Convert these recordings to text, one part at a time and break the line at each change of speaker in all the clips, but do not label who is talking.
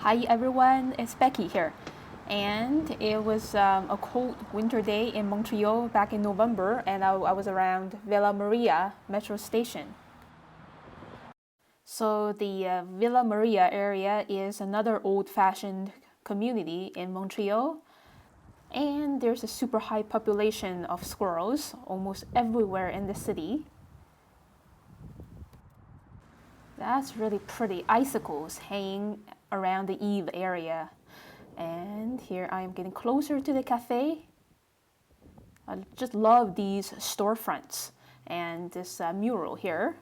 Hi everyone, it's Becky here. And it was a cold winter day in Montreal back in November, and I was around Villa Maria metro station. So the Villa Maria area is another old-fashioned community in Montreal, and there's a super high population of squirrels almost everywhere in the city. That's really pretty. Icicles hanging around the eave area. And here I am getting closer to the cafe. I just love these storefronts and this mural here.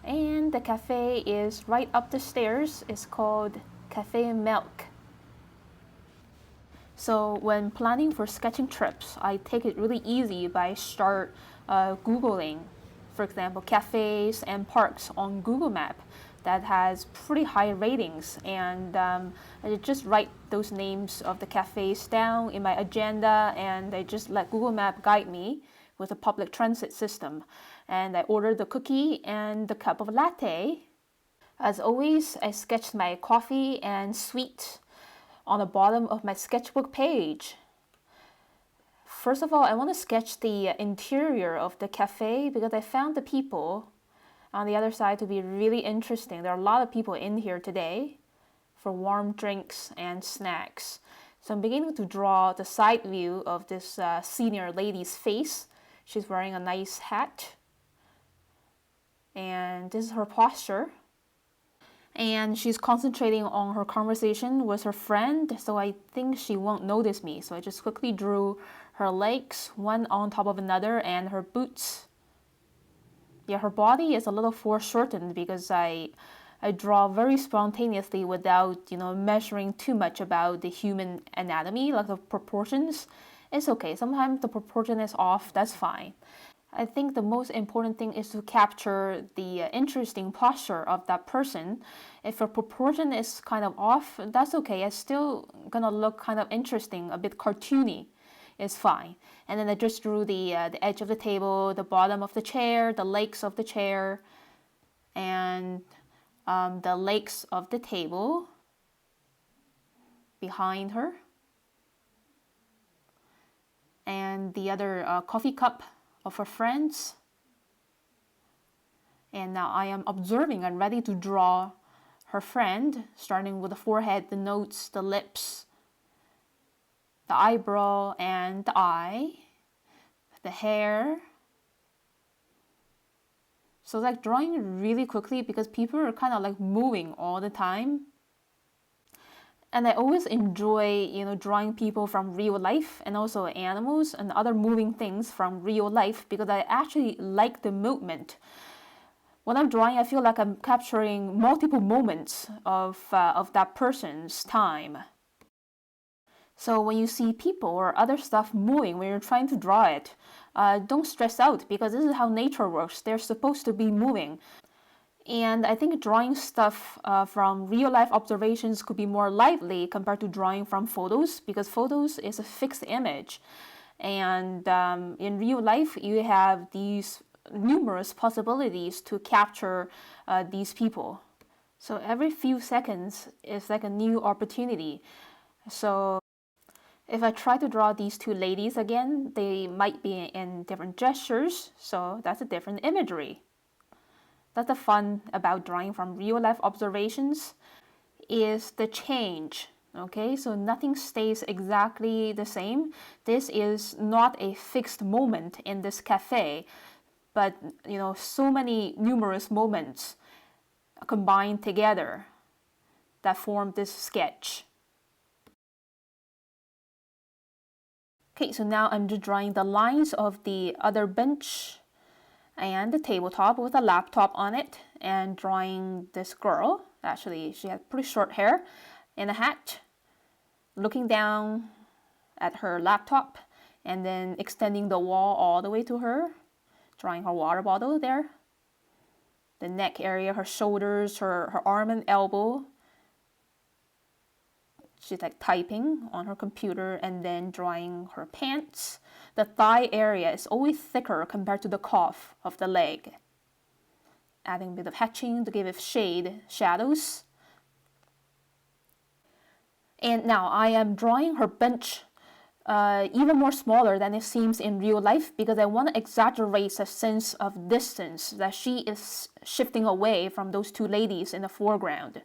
And the cafe is right up the stairs. It's called Cafe MELK. So when planning for sketching trips, I take it really easy by start Googling, for example, cafes and parks on Google Map that has pretty high ratings, and I just write those names of the cafes down in my agenda, and I just let Google Map guide me with a public transit system. And I ordered the cookie and the cup of latte. As always, I sketched my coffee and sweet on the bottom of my sketchbook page. First of all, I want to sketch the interior of the cafe because I found the people on the other side to be really interesting. There are a lot of people in here today for warm drinks and snacks. So I'm beginning to draw the side view of this senior lady's face. She's wearing a nice hat. And this is her posture. And she's concentrating on her conversation with her friend, so I think she won't notice me. So I just quickly drew her legs, one on top of another, and her boots. Yeah, her body is a little foreshortened because I draw very spontaneously without, measuring too much about the human anatomy, like the proportions. It's okay. Sometimes the proportion is off, that's fine. I think the most important thing is to capture the interesting posture of that person. If a proportion is kind of off, that's okay. It's still gonna look kind of interesting, a bit cartoony. It's fine. And then I just drew the edge of the table, the bottom of the chair, the legs of the chair, and the legs of the table behind her, and the other coffee cup of her friends. And now I am observing and ready to draw her friend, starting with the forehead, the nose, the lips, the eyebrow, and the eye, the hair. So like drawing really quickly because people are kind of like moving all the time. And I always enjoy, drawing people from real life and also animals and other moving things from real life because I actually like the movement. When I'm drawing, I feel like I'm capturing multiple moments of that person's time. So when you see people or other stuff moving when you're trying to draw it, don't stress out because this is how nature works. They're supposed to be moving. And I think drawing stuff from real life observations could be more lively compared to drawing from photos because photos is a fixed image. And in real life, you have these numerous possibilities to capture these people. So every few seconds is like a new opportunity. So if I try to draw these two ladies again, they might be in different gestures. So that's a different imagery. That's the fun about drawing from real life observations is the change. Okay, so nothing stays exactly the same. This is not a fixed moment in this cafe, but so many numerous moments combined together that form this sketch. Okay, so now I'm just drawing the lines of the other bench and the tabletop with a laptop on it, and drawing this girl. Actually, she had pretty short hair and a hat, looking down at her laptop and then extending the wall all the way to her, drawing her water bottle there, the neck area, her shoulders, her arm and elbow. She's like typing on her computer and then drawing her pants. The thigh area is always thicker compared to the calf of the leg. Adding a bit of hatching to give it shade, shadows. And now I am drawing her bench even more smaller than it seems in real life, because I want to exaggerate the sense of distance that she is shifting away from those two ladies in the foreground.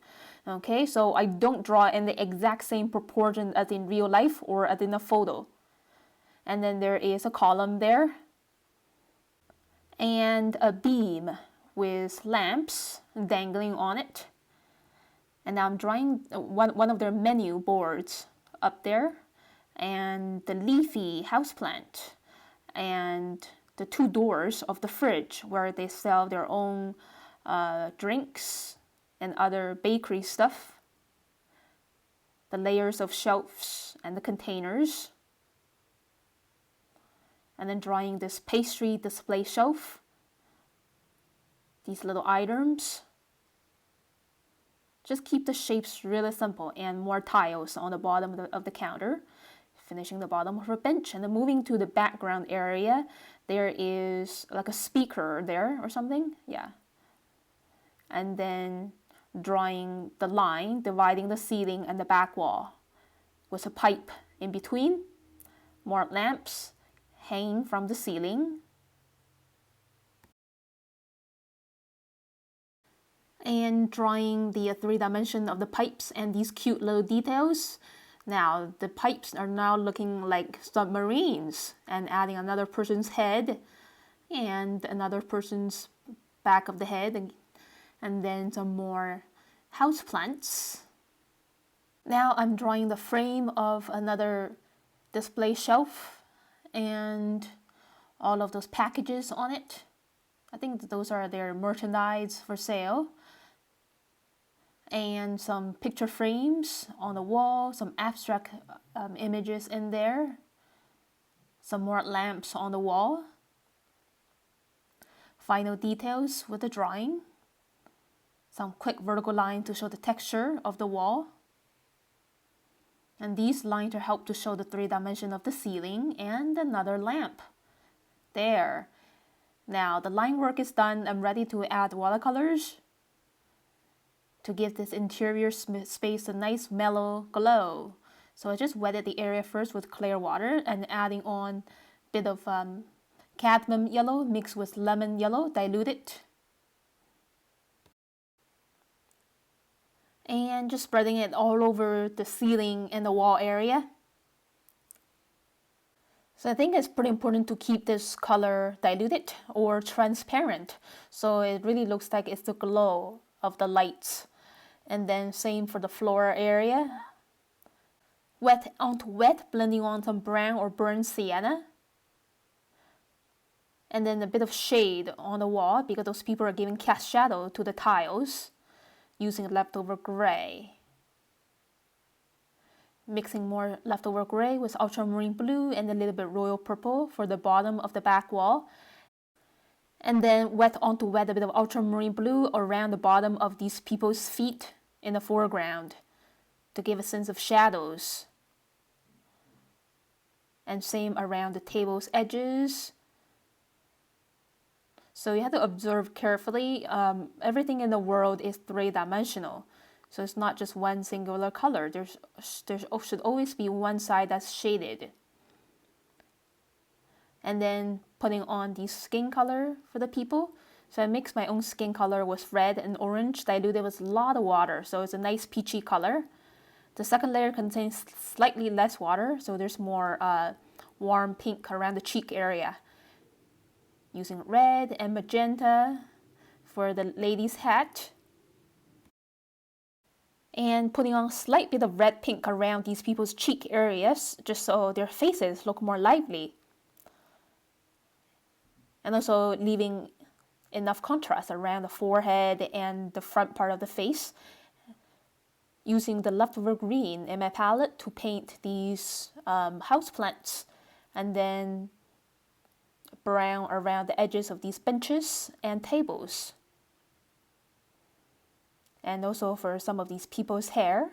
Okay, so I don't draw in the exact same proportion as in real life or as in a photo. And then there is a column there and a beam with lamps dangling on it. And now I'm drawing one of their menu boards up there, and the leafy houseplant, and the two doors of the fridge where they sell their own drinks and other bakery stuff, the layers of shelves and the containers, and then drawing this pastry display shelf, these little items. Just keep the shapes really simple, and more tiles on the bottom of the counter, finishing the bottom of her bench. And then moving to the background area, there is like a speaker there or something, yeah. And then drawing the line dividing the ceiling and the back wall with a pipe in between, more lamps hanging from the ceiling, and drawing the 3D of the pipes and these cute little details. Now the pipes are now looking like submarines, and adding another person's head and another person's back of the head, and then some more houseplants. Now I'm drawing the frame of another display shelf and all of those packages on it. I think those are their merchandise for sale. And some picture frames on the wall, some abstract images in there, some more lamps on the wall, final details with the drawing, some quick vertical line to show the texture of the wall, and these lines are help to show the 3D of the ceiling, and another lamp there. Now the line work is done. I'm ready to add watercolors to give this interior space a nice mellow glow. So I just wetted the area first with clear water and adding on a bit of cadmium yellow mixed with lemon yellow, diluted. And just spreading it all over the ceiling and the wall area. So I think it's pretty important to keep this color diluted or transparent, so it really looks like it's the glow of the lights. And then same for the floor area. Wet onto wet, blending on some brown or burnt sienna. And then a bit of shade on the wall, because those people are giving cast shadow to the tiles using leftover gray. Mixing more leftover gray with ultramarine blue and a little bit royal purple for the bottom of the back wall. And then wet onto wet a bit of ultramarine blue around the bottom of these people's feet in the foreground to give a sense of shadows. And same around the table's edges. So you have to observe carefully. Everything in the world is 3D. So it's not just one singular color. There should always be one side that's shaded. And then putting on the skin color for the people. So I mixed my own skin color with red and orange, diluted with a lot of water. So it's a nice peachy color. The second layer contains slightly less water, so there's more warm pink around the cheek area. Using red and magenta for the lady's hat. And putting on a slight bit of red pink around these people's cheek areas, just so their faces look more lively. And also leaving enough contrast around the forehead and the front part of the face. Using the leftover green in my palette to paint these houseplants, and then brown around the edges of these benches and tables. And also for some of these people's hair,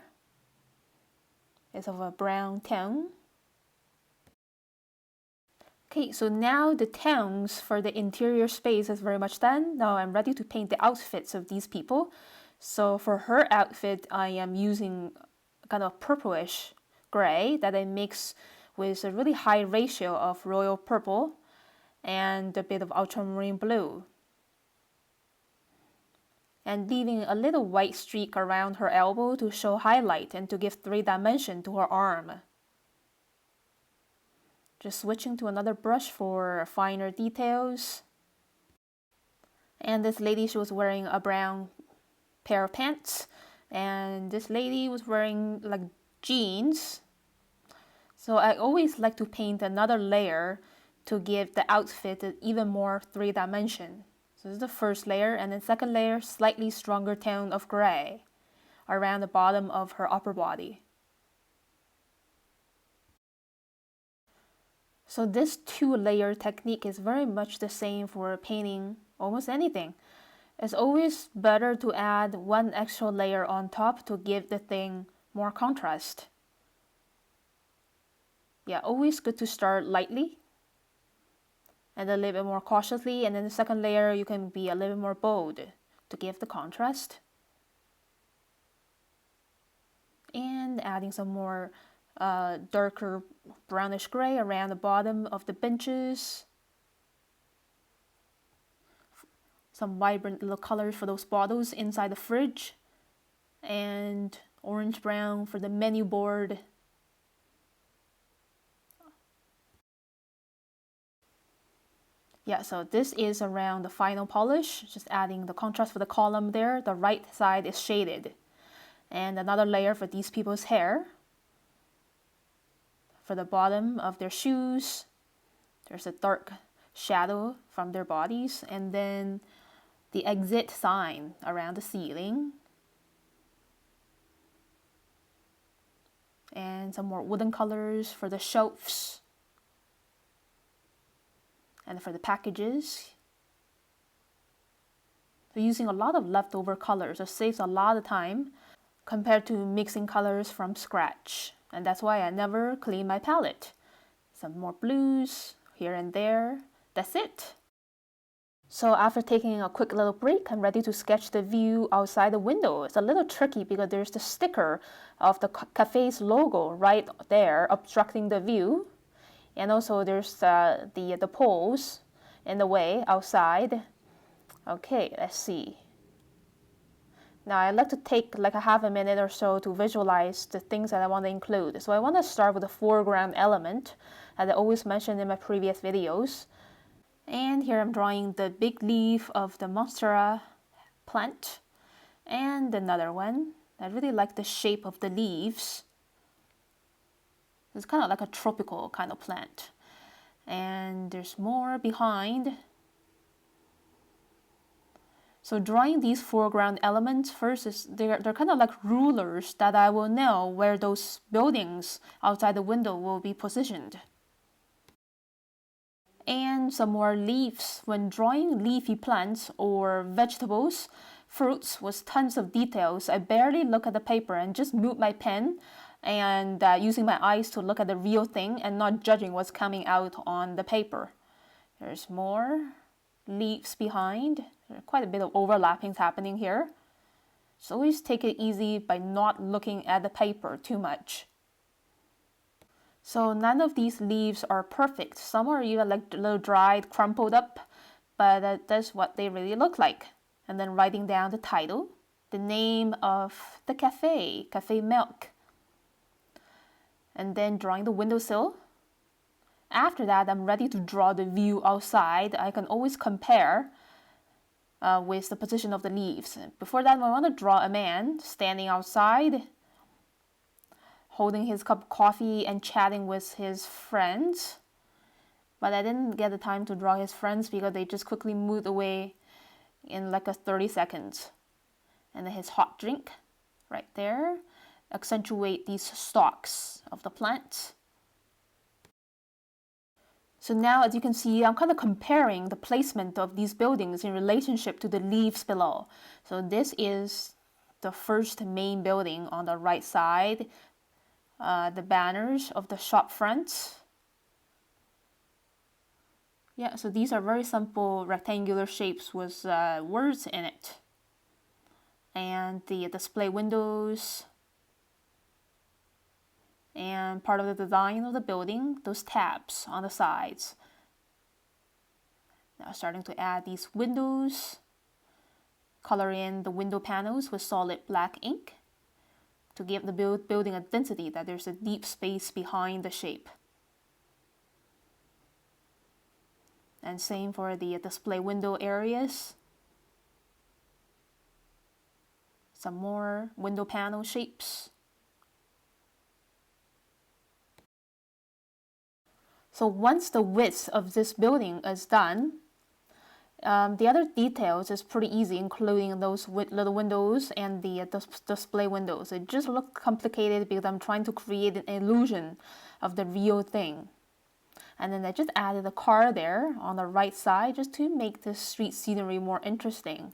it's of a brown tone. Okay, so now the tones for the interior space is very much done. Now I'm ready to paint the outfits of these people. So for her outfit, I am using kind of purplish gray that I mix with a really high ratio of royal purple and a bit of ultramarine blue, and leaving a little white streak around her elbow to show highlight and to give 3 dimension to her arm. Just switching to another brush for finer details. And this lady, she was wearing a brown pair of pants, and this lady was wearing like jeans. So I always like to paint another layer to give the outfit even more 3 dimension. So this is the first layer, and then second layer, slightly stronger tone of gray around the bottom of her upper body. So this 2-layer technique is very much the same for painting almost anything. It's always better to add 1 extra layer on top to give the thing more contrast. Yeah, always good to start lightly and a little bit more cautiously, and then the second layer you can be a little bit more bold to give the contrast. And adding some more darker brownish gray around the bottom of the benches. Some vibrant little colors for those bottles inside the fridge, and orange brown for the menu board. Yeah, so this is around the final polish, just adding the contrast for the column there. The right side is shaded. And another layer for these people's hair. For the bottom of their shoes, there's a dark shadow from their bodies, and then the exit sign around the ceiling. And some more wooden colors for the shelves. And for the packages. So using a lot of leftover colors, it saves a lot of time compared to mixing colors from scratch. And that's why I never clean my palette. Some more blues here and there. That's it. So after taking a quick little break, I'm ready to sketch the view outside the window. It's a little tricky because there's the sticker of the cafe's logo right there obstructing the view. And also there's the poles in the way outside. Okay, let's see. Now I like to take like a half a minute or so to visualize the things that I want to include. So I want to start with the foreground element, as I always mentioned in my previous videos. And here I'm drawing the big leaf of the monstera plant. And another one. I really like the shape of the leaves. It's kind of like a tropical kind of plant. And there's more behind. So drawing these foreground elements first, they're kind of like rulers that I will know where those buildings outside the window will be positioned. And some more leaves. When drawing leafy plants or vegetables, fruits with tons of details, I barely look at the paper and just move my pen and using my eyes to look at the real thing and not judging what's coming out on the paper. There's more leaves behind. There's quite a bit of overlappings happening here. So always take it easy by not looking at the paper too much. So none of these leaves are perfect. Some are even like a little dried, crumpled up, but that's what they really look like. And then writing down the title, the name of the cafe, Cafe MELK. And then drawing the windowsill. After that, I'm ready to draw the view outside. I can always compare with the position of the leaves. Before that, I want to draw a man standing outside, holding his cup of coffee and chatting with his friends. But I didn't get the time to draw his friends because they just quickly moved away in like 30 seconds. And then his hot drink right there. Accentuate these stalks of the plant. So now, as you can see, I'm kind of comparing the placement of these buildings in relationship to the leaves below. So this is the first main building on the right side, the banners of the shop fronts. Yeah, so these are very simple rectangular shapes with words in it. And the display windows. And part of the design of the building, those tabs on the sides. Now starting to add these windows, color in the window panels with solid black ink to give the building a density that there's a deep space behind the shape. And same for the display window areas. Some more window panel shapes. So once the width of this building is done, the other details is pretty easy, including those little windows and the display windows. It just looks complicated because I'm trying to create an illusion of the real thing. And then I just added a car there on the right side just to make the street scenery more interesting.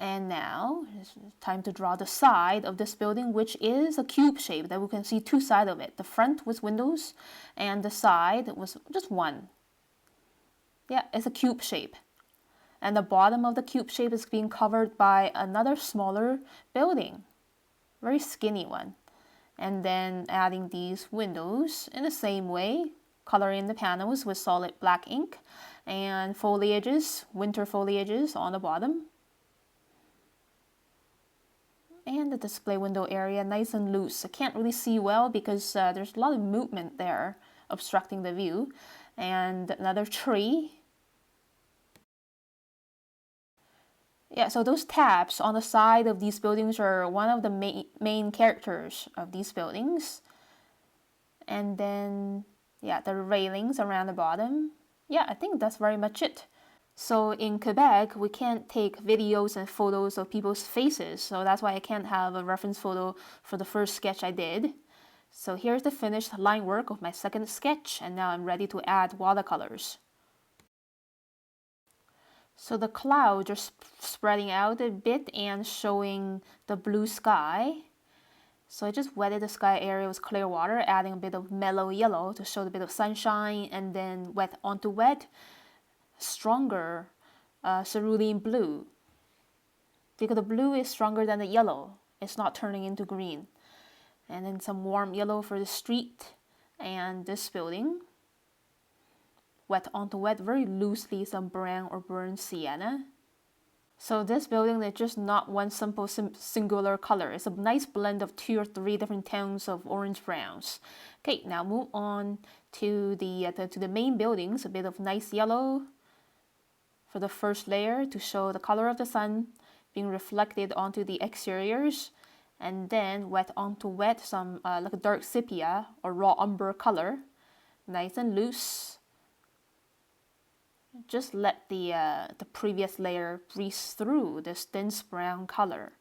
And now it's time to draw the side of this building, which is a cube shape that we can see two sides of it. The front with windows and the side was just one. Yeah, it's a cube shape. And the bottom of the cube shape is being covered by another smaller building. Very skinny one. And then adding these windows in the same way, coloring the panels with solid black ink and foliages, winter foliages on the bottom. And the display window area nice and loose. I can't really see well because there's a lot of movement there obstructing the view. And another tree. Yeah, so those tabs on the side of these buildings are one of the main characters of these buildings. And then, yeah, the railings around the bottom. Yeah, I think that's very much it. So in Quebec, we can't take videos and photos of people's faces, so that's why I can't have a reference photo for the first sketch I did. So here's the finished line work of my second sketch, and now I'm ready to add watercolors. So the clouds are spreading out a bit and showing the blue sky. So I just wetted the sky area with clear water, adding a bit of mellow yellow to show a bit of sunshine, and then wet onto wet, stronger cerulean blue. Because the blue is stronger than the yellow, it's not turning into green. And then some warm yellow for the street and this building. Wet onto wet, very loosely, some brown or burnt sienna. So this building is just not one simple singular color. It's a nice blend of 2 or 3 different tones of orange browns. Okay, now move on to the main buildings. A bit of nice yellow for the first layer to show the color of the sun being reflected onto the exteriors, and then wet onto wet, some like a dark sepia or raw umber color, nice and loose. Just let the previous layer breeze through this dense brown color.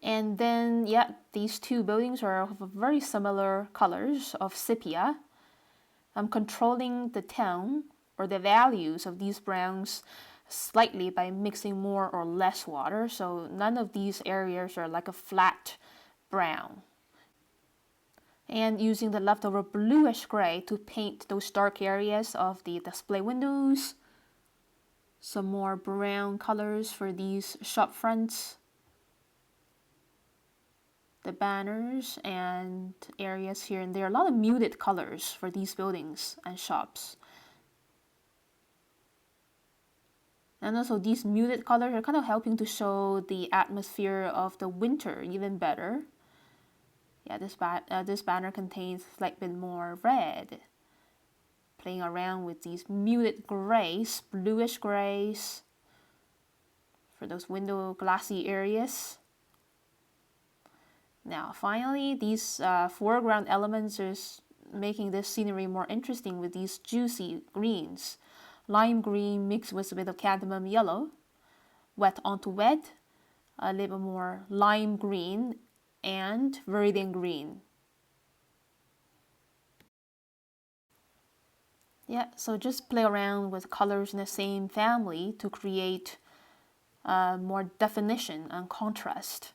And then, yeah, these two buildings are of very similar colors of sepia. I'm controlling the tone or the values of these browns slightly by mixing more or less water, so none of these areas are like a flat brown. And using the leftover bluish gray to paint those dark areas of the display windows. Some more brown colors for these shop fronts, the banners and areas here and there. A lot of muted colors for these buildings and shops. And also these muted colors are kind of helping to show the atmosphere of the winter even better. Yeah, this banner contains a slight bit more red. Playing around with these muted grays, bluish grays for those window glassy areas. Now finally, these foreground elements is making this scenery more interesting with these juicy greens. Lime green mixed with a bit of cadmium yellow. Wet onto wet, a little more lime green and viridian green. Yeah, so just play around with colors in the same family to create more definition and contrast.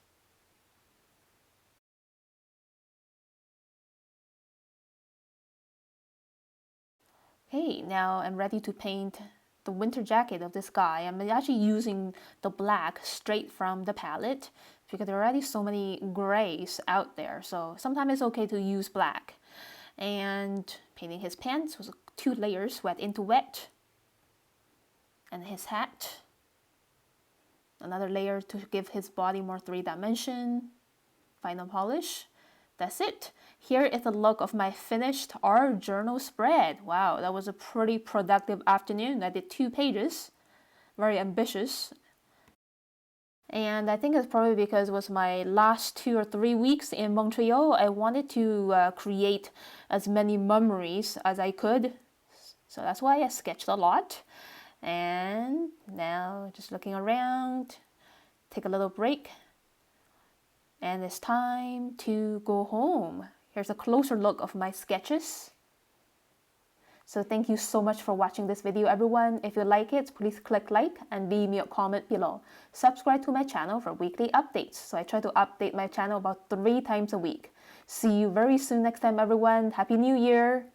Okay, now I'm ready to paint the winter jacket of this guy. I'm actually using the black straight from the palette because there are already so many grays out there. So sometimes it's okay to use black. And painting his pants was 2 layers, wet into wet. And his hat. Another layer to give his body more 3-dimension. Final polish. That's it. Here is the look of my finished art journal spread. Wow, that was a pretty productive afternoon. I did 2 pages. Very ambitious. And I think it's probably because it was my last 2 or 3 weeks in Montreal. I wanted to create as many memories as I could. So that's why I sketched a lot. And now just looking around, take a little break. And it's time to go home. Here's a closer look of my sketches. So thank you so much for watching this video, everyone. If you like it, please click like and leave me a comment below. Subscribe to my channel for weekly updates. So I try to update my channel about 3 times a week. See you very soon next time, everyone. Happy New Year!